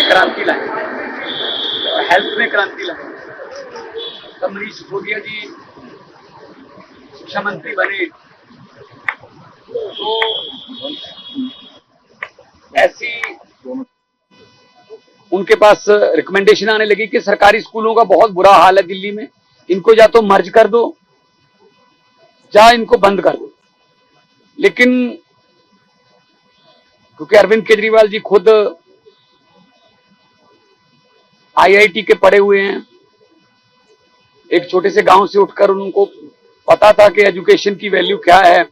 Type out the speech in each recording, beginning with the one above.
क्रांति लाए और हेल्थ में क्रांति लाए। तब मनीष सिसोदिया जी शिक्षा मंत्री बने तो ऐसी उनके पास रिकमेंडेशन आने लगी कि सरकारी स्कूलों का बहुत बुरा हाल है दिल्ली में, इनको या तो मर्ज कर दो या इनको बंद कर दो। लेकिन क्योंकि अरविंद केजरीवाल जी खुद आईआईटी के पढ़े हुए हैं, एक छोटे से गांव से उठकर उनको पता था कि एजुकेशन की वैल्यू क्या है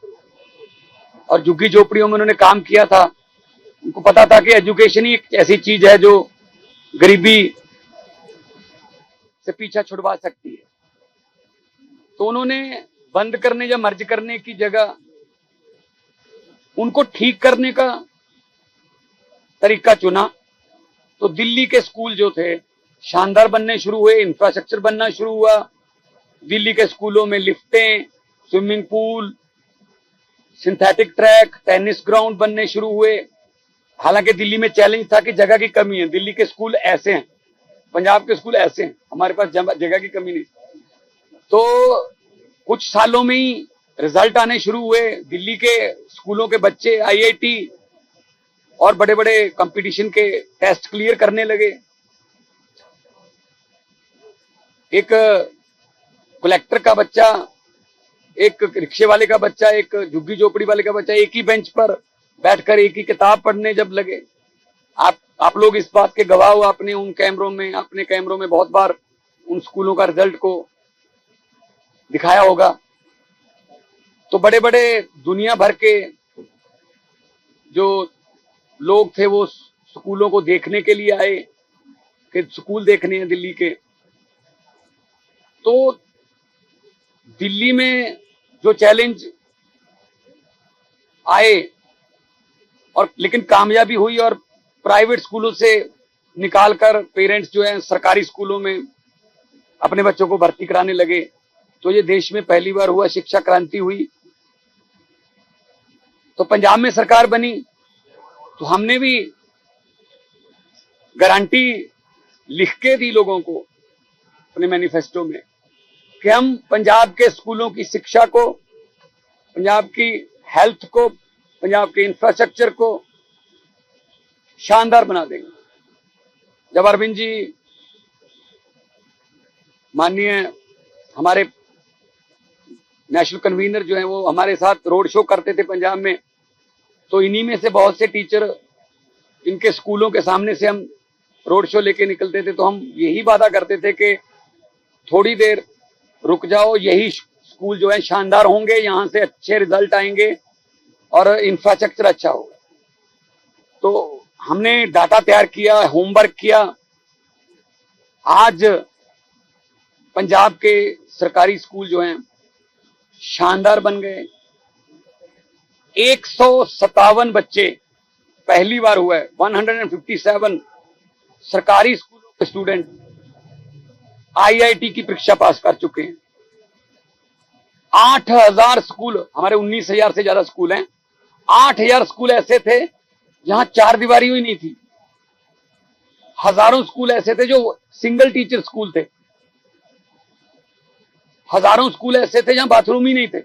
और झुग्गी झोपड़ियों में उन्होंने काम किया था। उनको पता था कि एजुकेशन ही एक ऐसी चीज है जो गरीबी से पीछा छुड़वा सकती है। तो उन्होंने बंद करने या मर्ज करने की जगह उनको ठीक करने का तरीका चुना। तो दिल्ली के स्कूल जो थे शानदार बनने शुरू हुए, इंफ्रास्ट्रक्चर बनना शुरू हुआ। दिल्ली के स्कूलों में लिफ्टें, swimming pool, synthetic track, tennis ground बनने शुरू हुए। हालांकि दिल्ली में चैलेंज था कि जगह की कमी है। दिल्ली के स्कूल ऐसे हैं, पंजाब के स्कूल ऐसे हैं, हमारे पास जगह की कमी नहीं। तो कुछ सालों में ही रिजल्ट आने शुरू हुए। दिल्ली के स्कूलों के बच्चे आईआईटी और बड़े बड़े कंपटीशन के टेस्ट क्लियर करने लगे। एक कलेक्टर का बच्चा, एक रिक्शे वाले का बच्चा, एक झुग्गी झोपड़ी वाले का बच्चा एक ही बेंच पर बैठकर एक ही किताब पढ़ने जब लगे। आप लोग इस बात के गवाह हो, आपने अपने कैमरों में बहुत बार उन स्कूलों का रिजल्ट को दिखाया होगा। तो बड़े बड़े दुनिया भर के जो लोग थे वो स्कूलों को देखने के लिए आए कि स्कूल देखने हैं दिल्ली के। तो दिल्ली में जो चैलेंज आए और लेकिन कामयाबी हुई और प्राइवेट स्कूलों से निकालकर पेरेंट्स जो हैं सरकारी स्कूलों में अपने बच्चों को भर्ती कराने लगे। तो ये देश में पहली बार हुआ, शिक्षा क्रांति हुई। तो पंजाब में सरकार बनी तो हमने भी गारंटी लिख के दी लोगों को अपने मैनिफेस्टो में कि हम पंजाब के स्कूलों की शिक्षा को, पंजाब की हेल्थ को, पंजाब के इंफ्रास्ट्रक्चर को शानदार बना देंगे। जब अरविंद जी माननीय हमारे नेशनल कन्वीनर जो हैं वो हमारे साथ रोड शो करते थे पंजाब में, तो इन्हीं में से बहुत से टीचर इनके स्कूलों के सामने से हम रोड शो लेके निकलते थे। तो हम यही वादा करते थे कि थोड़ी देर रुक जाओ, यही स्कूल जो है शानदार होंगे, यहां से अच्छे रिजल्ट आएंगे और इंफ्रास्ट्रक्चर अच्छा होगा। तो हमने डाटा तैयार किया, होमवर्क किया। आज पंजाब के सरकारी स्कूल जो हैं शानदार बन गए। 157 बच्चे, पहली बार हुआ है 157 सरकारी स्कूलों के स्टूडेंट आईआईटी की परीक्षा पास कर चुके हैं। 8000 स्कूल, हमारे 19,000 से ज्यादा स्कूल हैं, 8000 स्कूल ऐसे थे जहां चार दीवारी हुई नहीं थी। हजारों स्कूल ऐसे थे जो सिंगल टीचर स्कूल थे। हजारों स्कूल ऐसे थे जहां बाथरूम ही नहीं थे।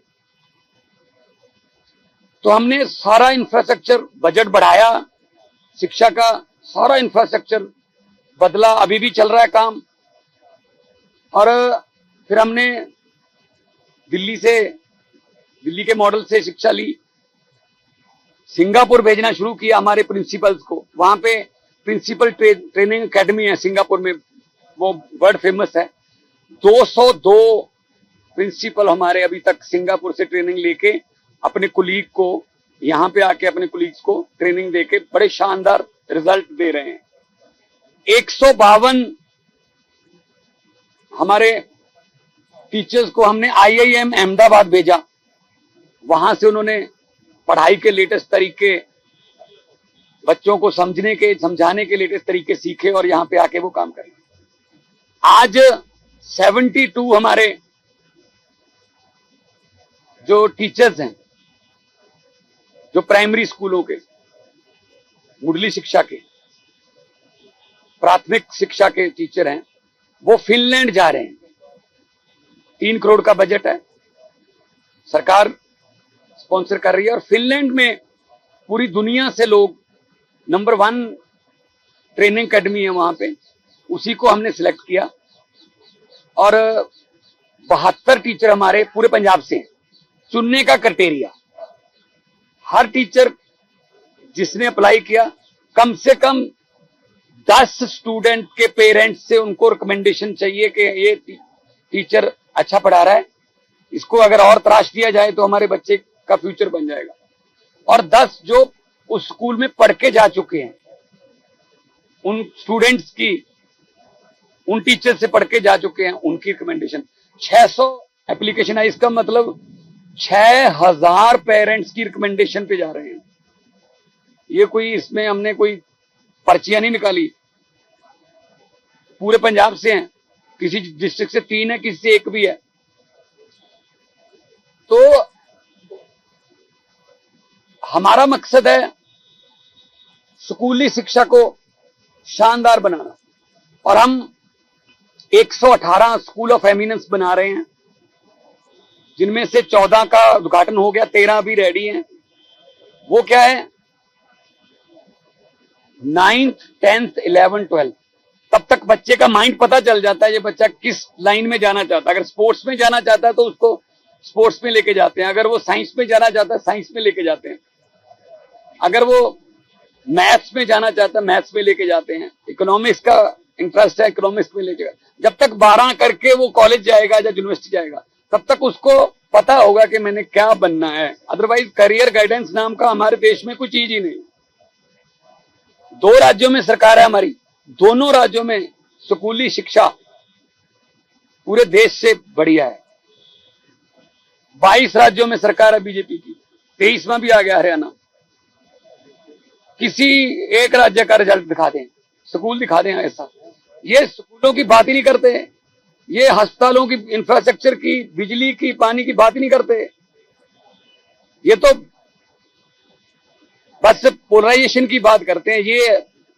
तो हमने सारा इंफ्रास्ट्रक्चर, बजट बढ़ाया, शिक्षा का सारा इंफ्रास्ट्रक्चर बदला, अभी भी चल रहा है काम। और फिर हमने दिल्ली के मॉडल से शिक्षा ली, सिंगापुर भेजना शुरू किया हमारे प्रिंसिपल्स को। वहां पे प्रिंसिपल ट्रेनिंग एकेडमी है सिंगापुर में, वो वर्ल्ड फेमस है। 202 प्रिंसिपल हमारे अभी तक सिंगापुर से ट्रेनिंग लेके अपने कुलीग को, यहां पे आके अपने कुलीग्स को ट्रेनिंग देके बड़े शानदार रिजल्ट दे रहे हैं। 152 हमारे टीचर्स को हमने आईआईएम अहमदाबाद भेजा। वहां से उन्होंने पढ़ाई के लेटेस्ट तरीके, बच्चों को समझाने के लेटेस्ट तरीके सीखे और यहां पे आके वो काम कर रहे हैं। आज 72 हमारे जो टीचर्स हैं, जो प्राइमरी स्कूलों के, मुढ़ली शिक्षा के, प्राथमिक शिक्षा के टीचर हैं वो फिनलैंड जा रहे हैं। 3 करोड़ का बजट है, सरकार स्पॉन्सर कर रही है और फिनलैंड में पूरी दुनिया से लोग, नंबर 1 ट्रेनिंग एकेडमी है वहां पे, उसी को हमने सिलेक्ट किया और 72 टीचर हमारे पूरे पंजाब से हैं। चुनने का क्राइटेरिया, हर टीचर जिसने अप्लाई किया कम से कम 10 स्टूडेंट के पेरेंट्स से उनको रिकमेंडेशन चाहिए कि ये टीचर अच्छा पढ़ा रहा है, इसको अगर और तराश दिया जाए तो हमारे बच्चे का फ्यूचर बन जाएगा। और 10 जो उस स्कूल में पढ़ के जा चुके हैं, उन स्टूडेंट्स की, उन टीचर से पढ़ के जा चुके हैं, उनकी रिकमेंडेशन। 600 एप्लीकेशन है, इसका मतलब 6000 पेरेंट्स की रिकमेंडेशन पे जा रहे हैं। ये कोई, इसमें हमने कोई पर्चियां नहीं निकाली, पूरे पंजाब से हैं, किसी डिस्ट्रिक्ट से 3 है, किसी से 1 भी है। तो हमारा मकसद है स्कूली शिक्षा को शानदार बनाना और हम 118 स्कूल ऑफ एमिनेंस बना रहे हैं, जिनमें से 14 का उद्घाटन हो गया, 13 अभी रेडी हैं। वो क्या है, 9th 10th 11th 12th, तब तक बच्चे का माइंड पता चल जाता है ये बच्चा किस लाइन में जाना चाहता है। अगर स्पोर्ट्स में जाना चाहता है तो उसको स्पोर्ट्स में लेके जाते हैं, अगर वो साइंस में जाना चाहता है साइंस में लेके जाते हैं, अगर वो मैथ्स में जाना चाहता है मैथ्स में लेके जाते हैं, इकोनॉमिक्स का इंटरेस्ट है इकोनॉमिक्स में लेके। जब तक 12 करके वो कॉलेज जाएगा या यूनिवर्सिटी जाएगा तब तक उसको पता होगा कि मैंने क्या बनना है। अदरवाइज करियर गाइडेंस नाम का हमारे देश में कोई चीज ही नहीं। 2 राज्यों में सरकार है हमारी, दोनों राज्यों में स्कूली शिक्षा पूरे देश से बढ़िया है। 22 राज्यों में सरकार है बीजेपी की, 23वां भी आ गया हरियाणा। किसी एक राज्य का रिजल्ट दिखा दें, स्कूल दिखा दें ऐसा। ये स्कूलों की बात ही नहीं करते, ये अस्पतालों की, इंफ्रास्ट्रक्चर की, बिजली की, पानी की बात ही नहीं करते। ये तो बस पोलराइजेशन की बात करते हैं। ये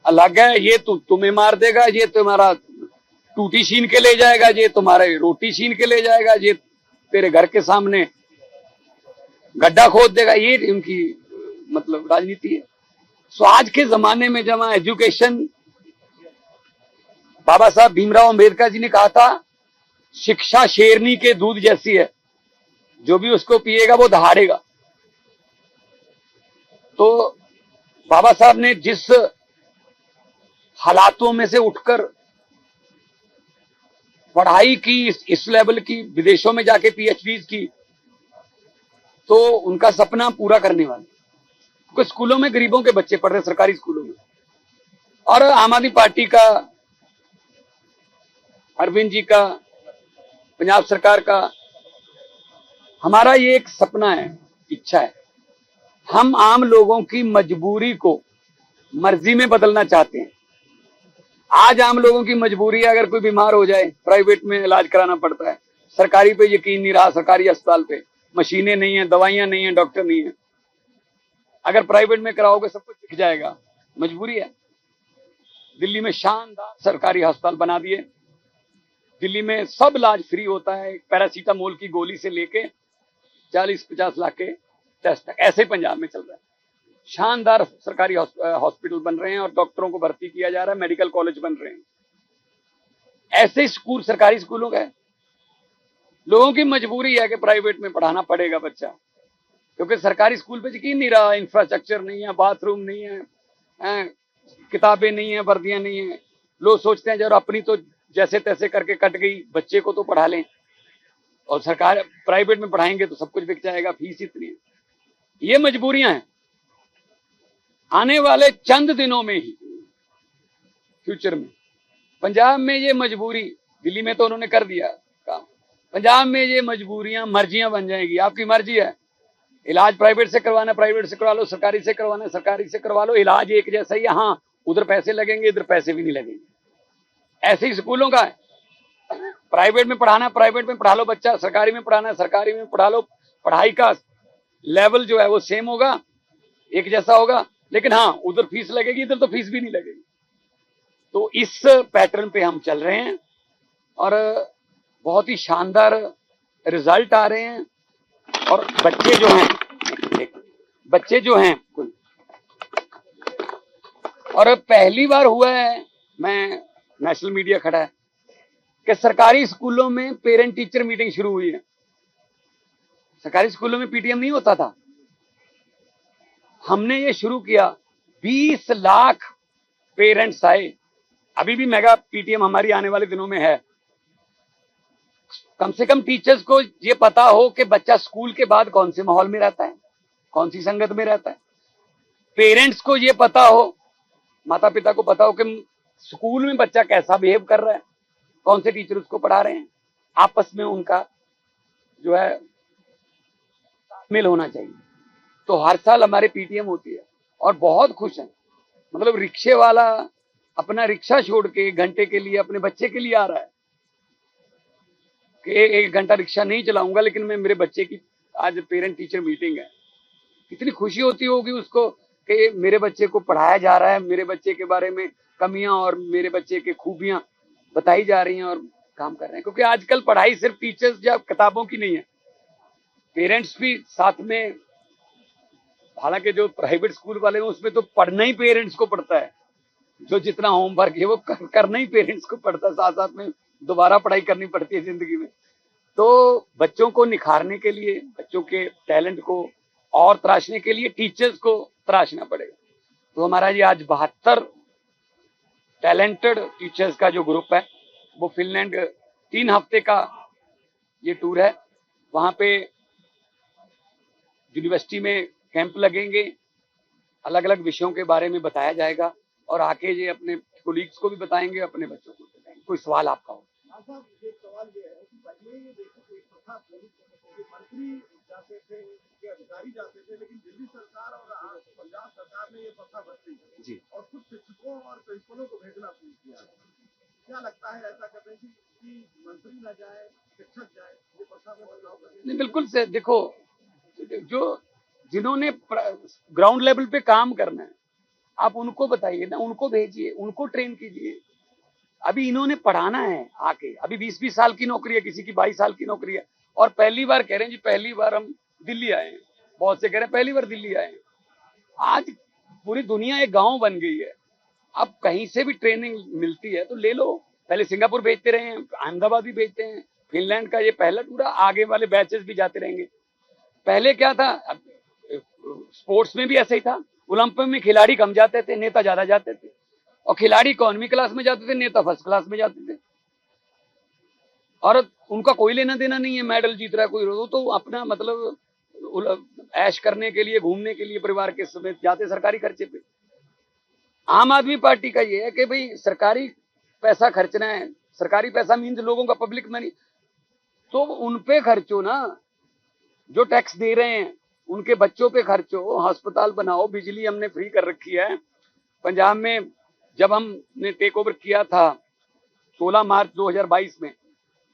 अलग है, ये तुम्हें मार देगा, ये तुम्हारा टूटी छीन के ले जाएगा, ये तुम्हारे रोटी छीन के ले जाएगा, ये तेरे घर के सामने गड्ढा खोद देगा। ये उनकी मतलब राजनीति है। सो आज के जमाने में जब एजुकेशन, बाबा साहब भीमराव अंबेडकर जी ने कहा था शिक्षा शेरनी के दूध जैसी है, जो भी उसको पिएगा वो दहाड़ेगा। तो बाबा साहब ने जिस हालातों में से उठकर पढ़ाई की, इस लेवल की, विदेशों में जाके पीएचडी की, तो उनका सपना पूरा करने वाले। क्योंकि स्कूलों में गरीबों के बच्चे पढ़ रहे, सरकारी स्कूलों में। और आम आदमी पार्टी का, अरविंद जी का, पंजाब सरकार का, हमारा ये एक सपना है, इच्छा है। हम आम लोगों की मजबूरी को मर्जी में बदलना चाहते हैं। आज आम लोगों की मजबूरी है, अगर कोई बीमार हो जाए प्राइवेट में इलाज कराना पड़ता है, सरकारी पे यकीन नहीं रहा, सरकारी अस्पताल पे मशीनें नहीं है, दवाइयां नहीं है, डॉक्टर नहीं है। अगर प्राइवेट में कराओगे सब कुछ दिख जाएगा, मजबूरी है। दिल्ली में शानदार सरकारी अस्पताल बना दिए, दिल्ली में सब इलाज फ्री होता है, पैरासीटामोल की गोली से लेके 40-50 लाख के टेस्ट तक। ऐसे ही पंजाब में चल रहा है। शानदार सरकारी हॉस्पिटल बन रहे हैं और डॉक्टरों को भर्ती किया जा रहा है, मेडिकल कॉलेज बन रहे हैं। ऐसे स्कूल, सरकारी स्कूलों का है। लोगों की मजबूरी है कि प्राइवेट में पढ़ाना पड़ेगा बच्चा, क्योंकि सरकारी स्कूल पे यकीन नहीं रहा, इंफ्रास्ट्रक्चर नहीं है, बाथरूम नहीं है, किताबें नहीं है, वर्दियां नहीं है। लोग सोचते हैं जब अपनी तो जैसे तैसे करके कट गई, बच्चे को तो पढ़ा लें, और सरकार प्राइवेट में पढ़ाएंगे तो सब कुछ बिक जाएगा, फीस इतनी है। ये मजबूरियां हैं। आने वाले चंद दिनों में ही, फ्यूचर में, पंजाब में ये मजबूरी, दिल्ली में तो उन्होंने कर दिया काम, पंजाब में ये मजबूरियां मर्जियां बन जाएगी। आपकी मर्जी है, इलाज प्राइवेट से करवाना प्राइवेट से करवा लो, सरकारी से करवाना सरकारी से करवा लो, इलाज एक जैसा ही है। हाँ, उधर पैसे लगेंगे, इधर पैसे भी नहीं लगेंगे। ऐसे ही स्कूलों का है, प्राइवेट में पढ़ाना प्राइवेट में पढ़ा लो बच्चा, सरकारी में पढ़ाना सरकारी में पढ़ा लो। पढ़ाई का लेवल जो है वो सेम होगा, एक जैसा होगा, लेकिन हाँ, उधर फीस लगेगी, इधर तो फीस भी नहीं लगेगी। तो इस पैटर्न पे हम चल रहे हैं और बहुत ही शानदार रिजल्ट आ रहे हैं। और बच्चे जो हैं और पहली बार हुआ है, मैं नेशनल मीडिया खड़ा है, कि सरकारी स्कूलों में पेरेंट टीचर मीटिंग शुरू हुई है। सरकारी स्कूलों में पीटीएम नहीं होता था, हमने ये शुरू किया। 20 लाख पेरेंट्स आए। अभी भी मेगा पीटीएम हमारी आने वाले दिनों में है। कम से कम टीचर्स को ये पता हो कि बच्चा स्कूल के बाद कौन से माहौल में रहता है, कौन सी संगत में रहता है। पेरेंट्स को ये पता हो, माता पिता को पता हो कि स्कूल में बच्चा कैसा बिहेव कर रहा है, कौन से टीचर उसको पढ़ा रहे हैं, आपस में उनका जो है तालमेल होना चाहिए। तो हर साल हमारे पीटीएम होती है और बहुत खुश हैं। मतलब रिक्शे वाला अपना रिक्शा छोड़ के 1 घंटे के लिए अपने बच्चे के लिए आ रहा है कि 1 घंटा रिक्शा नहीं चलाऊंगा, लेकिन मैं मेरे बच्चे की आज पेरेंट टीचर मीटिंग है। कितनी खुशी होती होगी उसको कि मेरे बच्चे को पढ़ाया जा रहा है, मेरे बच्चे के बारे में कमियां और मेरे बच्चे की खूबियां बताई जा रही हैं और काम कर रहे हैं। क्योंकि आजकल पढ़ाई सिर्फ टीचर्स या किताबों की नहीं है, पेरेंट्स भी साथ में। हालांकि जो प्राइवेट स्कूल वाले हैं उसमें तो पढ़ना ही पेरेंट्स को पड़ता है, जो जितना होमवर्क है वो करना ही पेरेंट्स को पड़ता है, साथ साथ में दोबारा पढ़ाई करनी पड़ती है जिंदगी में। तो बच्चों को निखारने के लिए, बच्चों के टैलेंट को और तराशने के लिए टीचर्स को तराशना पड़ेगा। तो हमारा ये आज 72 टैलेंटेड टीचर्स का जो ग्रुप है वो फिनलैंड 3 हफ्ते का ये टूर है। वहां पे यूनिवर्सिटी में कैंप लगेंगे, अलग अलग विषयों के बारे में बताया जाएगा और आके ये अपने कोलीग्स को भी बताएंगे, अपने बच्चों को बताएंगे। कोई सवाल आपका हो? एक सवाल ये है कि पहले ये देखो एक प्रथा थी कि मंत्री जाते थे, उनके अधिकारी जाते थे, लेकिन दिल्ली सरकार और पंजाब सरकार ने ये प्रथा बदली जी, और खुद शिक्षकों और प्रिंसिपलों को भेजना शुरू किया। क्या लगता है ऐसा करने की मंत्री न जाए, शिक्षक जाए, ये प्रथा में बदलाव करने? नहीं, बिल्कुल से देखो, जो जिन्होंने ग्राउंड लेवल पे काम करना है आप उनको बताइए ना, उनको भेजिए, उनको ट्रेन कीजिए। अभी इन्होंने पढ़ाना है आके, अभी 20-20 साल की नौकरी है, किसी की 22 साल की नौकरी है और पहली बार कह रहे हैं जी पहली बार हम दिल्ली आए हैं। बहुत से कह रहे हैं पहली बार दिल्ली आए हैं। आज पूरी दुनिया एक गांव बन गई है। अब कहीं से भी ट्रेनिंग मिलती है तो ले लो। पहले सिंगापुर भेजते रहे हैं, अहमदाबाद भी भेजते हैं, फिनलैंड का ये पहला टूर, आगे वाले बैचेस भी जाते रहेंगे। पहले क्या था, स्पोर्ट्स में भी ऐसा ही था, ओलंपिक में खिलाड़ी कम जाते थे, नेता ज्यादा जाते थे। और खिलाड़ी इकोनॉमी क्लास में जाते थे, नेता फर्स्ट क्लास में जाते थे और उनका कोई लेना देना नहीं है मेडल जीत रहा है कोई, तो अपना मतलब ऐश करने के लिए, घूमने के लिए परिवार के समेत जाते सरकारी खर्चे पे। आम आदमी पार्टी का ये है कि भाई सरकारी पैसा खर्चना है, सरकारी पैसा मीन्स लोगों का पब्लिक मनी, तो उन पे खर्चो ना, जो टैक्स दे रहे हैं उनके बच्चों पे खर्चो, अस्पताल बनाओ, बिजली हमने फ्री कर रखी है। पंजाब में जब हमने टेक ओवर किया था 16 मार्च 2022 में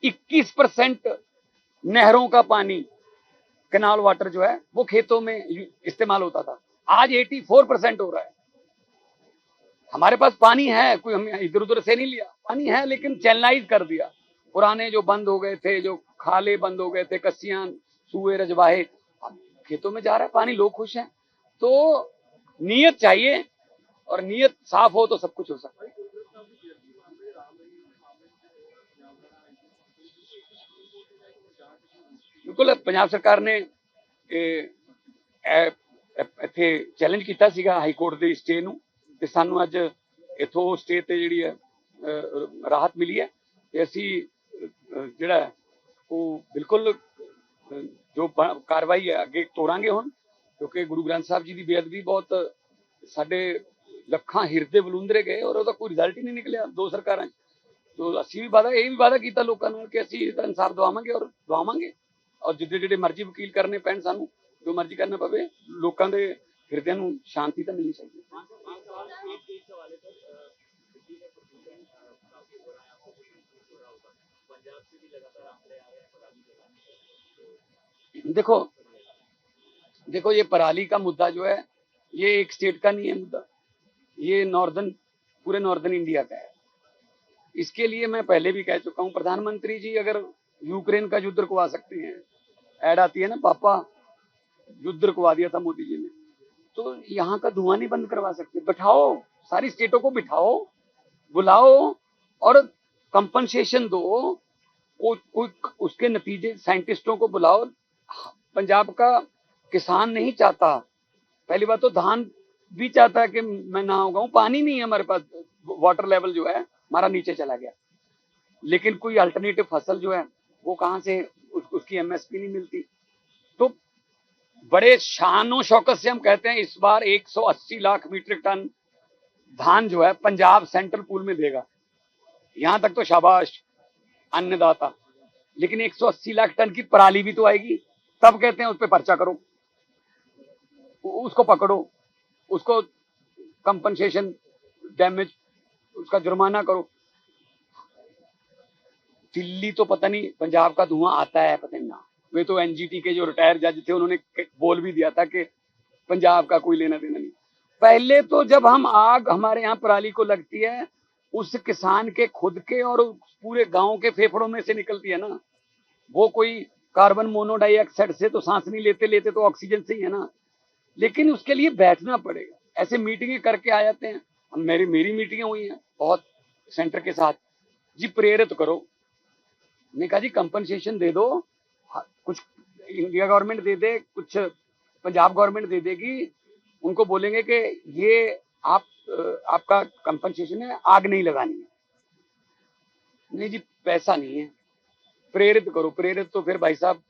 21% नहरों का पानी, कैनाल वाटर जो है वो खेतों में इस्तेमाल होता था, आज 84% हो रहा है। हमारे पास पानी है, कोई हम इधर उधर से नहीं लिया, पानी है लेकिन चैनलाइज कर दिया। पुराने जो बंद हो गए थे, जो खाले बंद हो गए थे, कस्सियां, सूए, रजवाहे, अब खेतों में जा रहा है पानी, लोग खुश हैं। तो नीयत चाहिए और नीयत साफ हो तो सब कुछ हो सकता है। बिल्कुल, पंजाब सरकार ने ਇੱਥੇ ਚੈਲੰਜ ਕੀਤਾ ਸੀਗਾ ਹਾਈ ਕੋਰਟ ਦੇ ਸਟੇ ਨੂੰ ਤੇ ਸਾਨੂੰ ਅੱਜ ਇਥੋਂ ਸਟੇ ਤੇ ਜਿਹੜੀ ਹੈ ਰਾਹਤ ਮਿਲੀ ਹੈ ਤੇ ਅਸੀਂ ਜਿਹੜਾ ਉਹ ਬਿਲਕੁਲ ਜੋ ਕਾਰਵਾਈ ਹੈ ਅੱਗੇ ਤੋਰਾਂਗੇ ਹੁਣ, ਕਿਉਂਕਿ ਗੁਰੂ ਗ੍ਰੰਥ ਸਾਹਿਬ ਜੀ ਦੀ ਬੇਅਦਬੀ ਬਹੁਤ ਸਾਡੇ ਲੱਖਾਂ ਹਿਰਦੇ ਬਲੂੰਦਰੇ ਗਏ ਔਰ ਉਹਦਾ ਕੋਈ ਰਿਜ਼ਲਟ ਹੀ ਨਹੀਂ ਨਿਕਲਿਆ 2 ਸਰਕਾਰਾਂ 'ਚ। तो ਅਸੀਂ ਵੀ ਵਾਦਾ, ਇਹ ਵੀ ਵਾਦਾ ਕੀਤਾ ਲੋਕਾਂ ਨਾਲ ਕਿ ਅਸੀਂ ਇਹਦਾ ਇਨਸਾਫ ਦਵਾਵਾਂਗੇ ਔਰ ਦਵਾਵਾਂਗੇ ਔਰ ਜਿਹੜੇ ਮਰਜ਼ੀ ਵਕੀਲ ਕਰਨੇ ਪੈਣ, ਸਾਨੂੰ ਜੋ ਮਰਜ਼ੀ ਕਰਨਾ ਪਵੇ, ਲੋਕਾਂ ਦੇ ਹਿਰਦਿਆਂ ਨੂੰ ਸ਼ਾਂਤੀ ਤਾਂ ਮਿਲਣੀ ਚਾਹੀਦੀ। देखो देखो, ये पराली का मुद्दा जो है ये एक स्टेट का नहीं है मुद्दा, ये पूरे नॉर्दर्न इंडिया का है। इसके लिए मैं पहले भी कह चुका हूं, प्रधानमंत्री जी अगर यूक्रेन का युद्ध रुकवा सकते हैं, ऐड आती है ना, पापा युद्ध रुकवा दिया था मोदी जी ने, तो यहाँ का धुआं नहीं बंद करवा सकते? बिठाओ, सारी स्टेटों को बिठाओ, बुलाओ और कंपनसेशन दो, कोई उसके नतीजे, साइंटिस्टों को बुलाओ। पंजाब का किसान नहीं चाहता, पहली बात तो धान भी चाहता है कि मैं ना उगाऊं, पानी नहीं है हमारे पास, वाटर लेवल जो है हमारा नीचे चला गया, लेकिन कोई अल्टरनेटिव फसल जो है वो कहां से, उसकी एमएसपी नहीं मिलती। तो बड़े शानो शौकत से हम कहते हैं इस बार 180 लाख मीट्रिक टन धान जो है पंजाब सेंट्रल पूल में देगा, यहां तक तो शाबाश अन्नदाता, लेकिन 180 लाख टन की पराली भी तो आएगी, तब कहते हैं उस पर पर्चा करो, उसको पकड़ो, उसको कंपनसेशन, डैमेज, उसका जुर्माना करो। दिल्ली तो पता नहीं, पंजाब का धुआं आता है पता नहीं ना, वे तो एनजीटी के जो रिटायर जज थे उन्होंने बोल भी दिया था कि पंजाब का कोई लेना देना नहीं। पहले तो जब हम आग हमारे यहाँ पराली को लगती है, उस किसान के खुद के और पूरे गांव के फेफड़ों में से निकलती है ना, वो कोई कार्बन मोनोडाइऑक्साइड से तो सांस नहीं लेते, लेते तो ऑक्सीजन से ही है ना, लेकिन उसके लिए बैठना पड़ेगा। ऐसे मीटिंगें करके आ जाते हैं, हम मेरी मीटिंगें हुई हैं बहुत सेंटर के साथ, जी प्रेरित करो, ने कहा जी कंपनसेशन दे दो, कुछ इंडिया गवर्नमेंट दे दे, कुछ पंजाब गवर्नमेंट दे देगी, उनको बोलेंगे कि ये आप आपका कंपनसेशन है, आग नहीं लगानी है। नहीं जी पैसा नहीं है, प्रेरित करो। प्रेरित तो फिर भाई साहब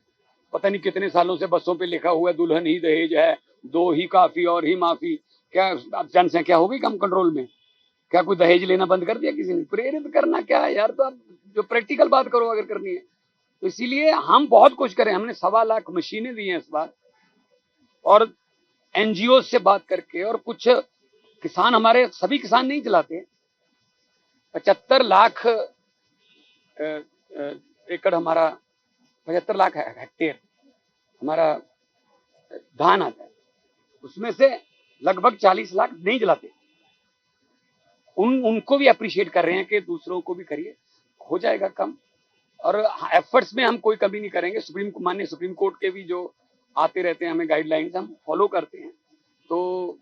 पता नहीं कितने सालों से बसों पे लिखा हुआ है दुल्हन ही दहेज है, दो ही काफी और ही माफी, क्या अब जनसंख्या हो गई कम कंट्रोल में? क्या कोई दहेज लेना बंद कर दिया किसी ने? प्रेरित करना क्या है यार, तो आप जो प्रैक्टिकल बात करो अगर करनी है। तो इसीलिए हम बहुत कुछ करें, हमने 1.25 लाख मशीनें दी हैं इस बार, और एनजीओ से बात करके, और कुछ किसान, हमारे सभी किसान नहीं चलाते, 75 लाख एकड़ हमारा, 75 लाख हेक्टेयर हमारा धान आता है, उसमें से लगभग 40 लाख नहीं जलाते। उनको भी अप्रिशिएट कर रहे हैं कि दूसरों को भी करिए, हो जाएगा कम। और एफर्ट्स में हम कोई कमी नहीं करेंगे। माननीय सुप्रीम कोर्ट के भी जो आते रहते हैं हमें गाइडलाइंस, हम फॉलो करते हैं। तो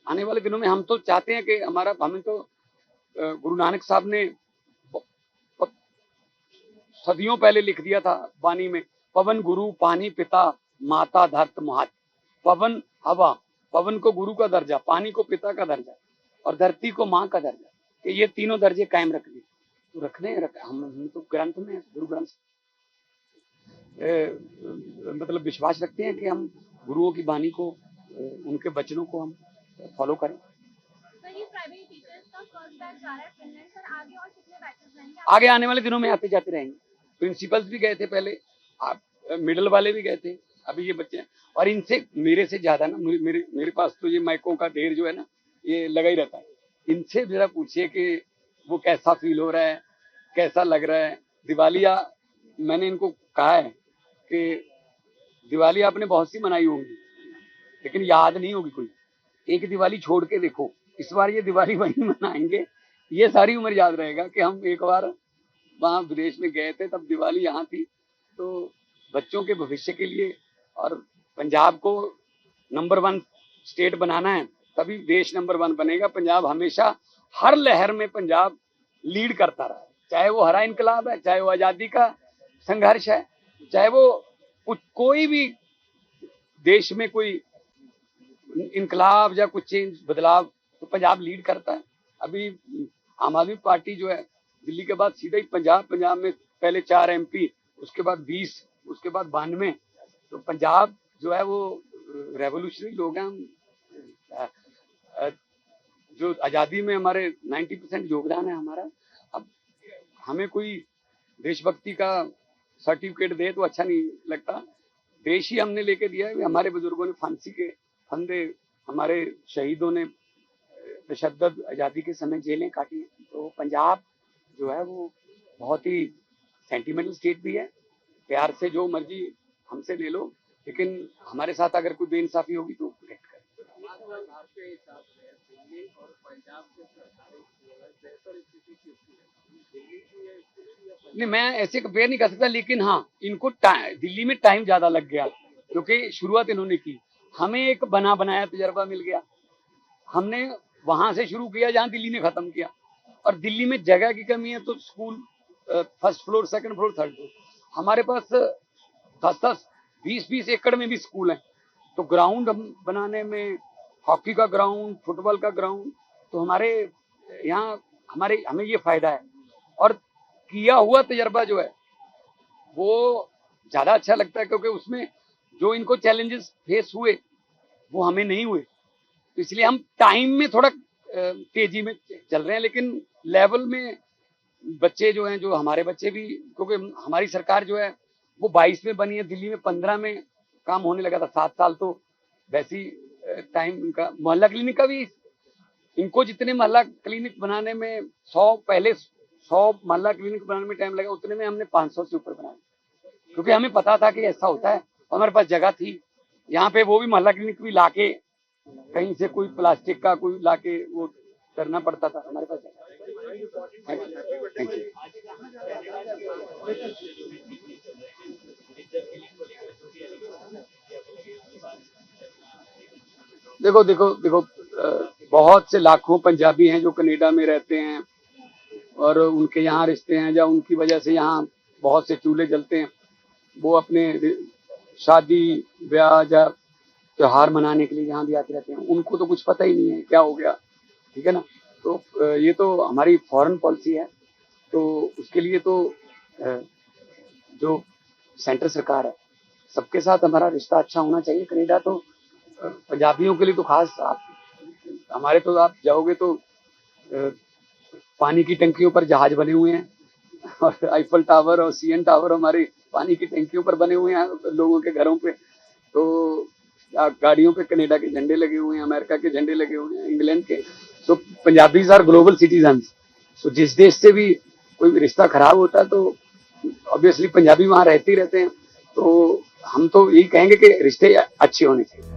आने वाले दिनों में हम तो चाहते हैं कि हमें तो गुरु नानक साहब ने सदियों पहले लिख दिया था वाणी में, पवन गुरु पानी पिता माता धरत महत। पवन हवा, पवन को गुरु का दर्जा, पानी को पिता का दर्जा और धरती को माँ का दर्जा, कि ये तीनों दर्जे कायम रखने, तो हम तो ग्रंथ में, गुरु ग्रंथ मतलब विश्वास रखते हैं कि हम गुरुओं की वाणी को, उनके वचनों को हम फॉलो करें। आगे आने वाले दिनों में आते जाते रहेंगे। प्रिंसिपल्स भी गए थे पहले, मिडिल वाले भी गए थे, अभी ये बच्चे हैं। और इनसे, मेरे से ज्यादा ना, मेरे पास तो ये माइकों का ढेर जो है ना, ये लगा ही रहता है। इनसे जरा पूछिए कि वो कैसा फील हो रहा है, कैसा लग रहा है। दिवाली मैंने इनको कहा है कि दिवाली आपने बहुत सी मनाई होगी, लेकिन याद नहीं होगी कोई। एक दिवाली छोड़ के देखो, इस बार ये दिवाली वहीं मनाएंगे, ये सारी उम्र याद रहेगा कि हम एक बार वहां विदेश में गए थे, तब दिवाली यहाँ थी। तो बच्चों के भविष्य के लिए, और पंजाब को नंबर 1 स्टेट बनाना है, तभी देश नंबर 1 बनेगा। पंजाब हमेशा हर लहर में पंजाब लीड करता रहा, चाहे वो हरा इनकलाब है, चाहे वो आजादी का संघर्ष है, चाहे वो कोई भी देश में कोई इनकलाब या कुछ चेंज, बदलाव, तो पंजाब लीड करता है। अभी आम आदमी पार्टी जो है दिल्ली के बाद सीधा ही पंजाब में पहले 4 MP, उसके बाद 20, उसके बाद 92। तो पंजाब जो है वो रेवोल्यूशनरी लोग हैं। जो आजादी में हमारे 90% योगदान है हमारा। अब हमें कोई देशभक्ति का सर्टिफिकेट दे तो अच्छा नहीं लगता, देश ही हमने लेके दिया है। हमारे बुजुर्गों ने फांसी के फंदे, हमारे शहीदों ने तशद्दुद आजादी के समय जेलें काटी। तो पंजाब जो है वो बहुत ही सेंटिमेंटल स्टेट भी है, प्यार से जो मर्जी हमसे ले लो, लेकिन हमारे साथ अगर कोई बेइंसाफी होगी तो प्रोटेक्ट करें। आपके हिसाब से दिल्ली और पंजाब के सरकारी स्कूल में बेहतर स्थिति किसकी है? नहीं, मैं ऐसे कंपेयर नहीं कर सकता, लेकिन हाँ इनको दिल्ली में टाइम ज्यादा लग गया क्योंकि शुरुआत इन्होंने की। हमें एक बना बनाया तजर्बा मिल गया, हमने वहां से शुरू किया जहां दिल्ली ने खत्म किया। और दिल्ली में जगह की कमी है तो school first floor, second floor, third floor, हमारे पास 10-10, 20-20 एकड़ में भी स्कूल है। तो ग्राउंड बनाने में, हॉकी का ग्राउंड, फुटबॉल का ग्राउंड, तो हमारे यहाँ हमें ये फायदा है। और किया हुआ तजर्बा जो है वो ज्यादा अच्छा लगता है क्योंकि उसमें जो इनको चैलेंजेस फेस हुए वो हमें नहीं हुए। तो इसलिए हम टाइम में थोड़ा तेजी में चल रहे हैं, लेकिन लेवल में बच्चे जो हैं, जो हमारे बच्चे भी, क्योंकि हमारी सरकार जो है वो 22 में बनी है, दिल्ली में 15 में काम होने लगा था। 7 साल तो वैसी टाइम इनका मोहल्ला क्लिनिक का भी, इनको जितने मोहल्ला क्लिनिक बनाने में 100 मोहल्ला क्लिनिक बनाने में टाइम लगा, उतने में हमने 500 से ऊपर बनाया, क्योंकि हमें पता था कि ऐसा होता है और हमारे पास जगह थी यहाँ पे। वो भी मोहल्ला क्लिनिक भी लाके कहीं से कोई प्लास्टिक का कोई लाके वो करना पड़ता था, हमारे पास जगह। Thank you. देखो देखो देखो, बहुत से लाखों पंजाबी हैं जो कनाडा में रहते हैं और उनके यहाँ रिश्ते हैं, या उनकी वजह से यहाँ बहुत से चूल्हे जलते हैं। वो अपने शादी, ब्याह या त्योहार मनाने के लिए यहाँ भी आते रहते हैं। उनको तो कुछ पता ही नहीं है क्या हो गया, ठीक है ना। तो ये तो हमारी फॉरेन पॉलिसी है, तो उसके लिए तो जो सेंटर सरकार है, सबके साथ हमारा रिश्ता अच्छा होना चाहिए। कनाडा तो पंजाबियों के लिए तो खास, हमारे तो आप जाओगे तो पानी की टंकियों पर जहाज बने हुए हैं और आईफल टावर और सीएन टावर हमारे पानी की टंकियों पर बने हुए हैं लोगों के घरों पे। तो गाड़ियों पे कनाडा के झंडे लगे हुए हैं, अमेरिका के झंडे लगे हुए हैं, इंग्लैंड के। सो पंजाबीज आर ग्लोबल सिटीजन्स। सो जिस देश से भी कोई रिश्ता खराब होता है तो ऑब्वियसली पंजाबी वहां रहते ही रहते हैं। तो हम तो यही कहेंगे कि रिश्ते अच्छे होने चाहिए।